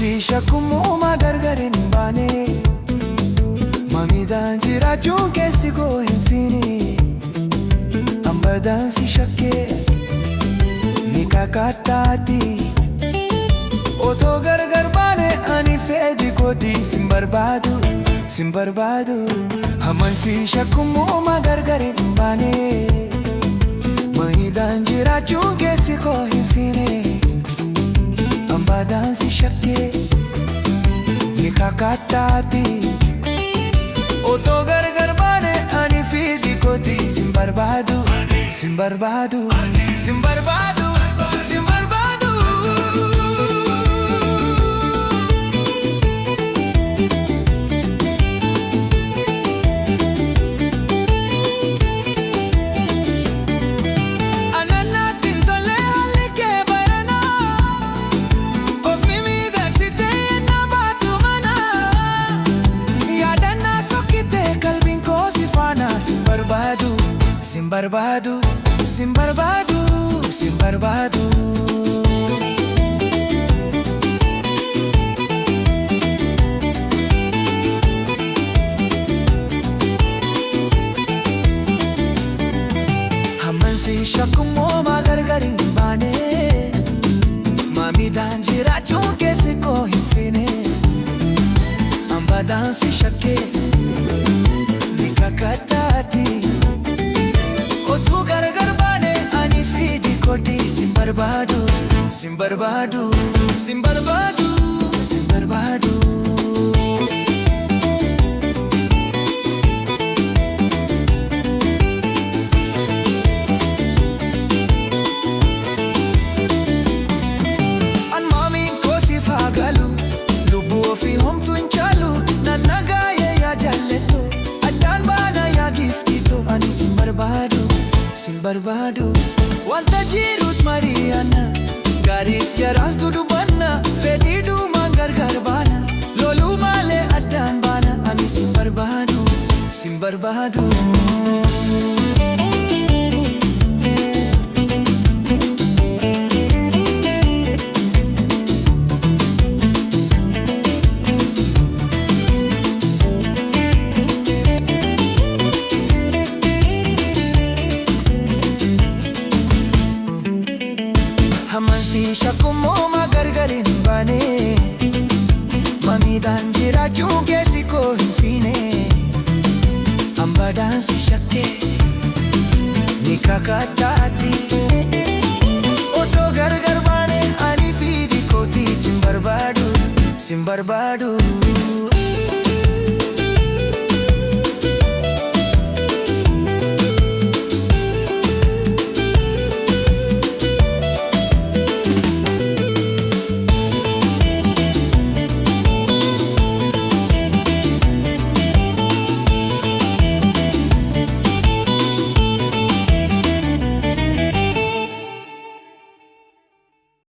Amansi shakkumuma gargarin baane Mamidaan jiraachuun keessi koo hin fiine Ambadaan si shakkee ni kakataati Otoo gargar baane ani fedhi kooti sin barbaadu sin barbaadu Amansi shakkumuma gargarin baane Mamidaan jiraachuun keessi koo hin fiine Ambadaan si shakkee ni kakataati Otoo gargar baane ani fedhi kooti sin barbaadu sin barbaadu sin barbaadu sin barbaadu Ananaatiin tolee haalli kee barana Ofni miidhagsitee yenna baatu mana Yaadannaa sokkitee qalbiin koo si faana sin barbaadu sin barbaadu sin barbaadu sin barbaadu Amansi shakkumuma gargarin baane Mamidaan jiraachuun keessi koo hin fiine Ambadaan si shakkee ni kakataati Otuu gargar baane ani fedhi kooti sin barbaadu sin barbaadu sin barbaadu sin barbaadu An maamiin koo si faagalu lubbuu ofii homtuu hin caalu nannagaa yaa jaallettu addaan baana yaa giftito ani sin barbaadu sin barbaadu wanta jirus mari'anna gaariis yaraas dudubanna fedhii dhumaan gargar baana loluu malee addaan baana ani sin barbaadu sin barbaadu Amansi shakkumuma gargarin baane Mamidaan jiraachuun keessi koo hin fiine Ambadaan si shakkee ni kakataati Otoo gargar baane ani fedhi kooti sin barbaadu sin barbaadu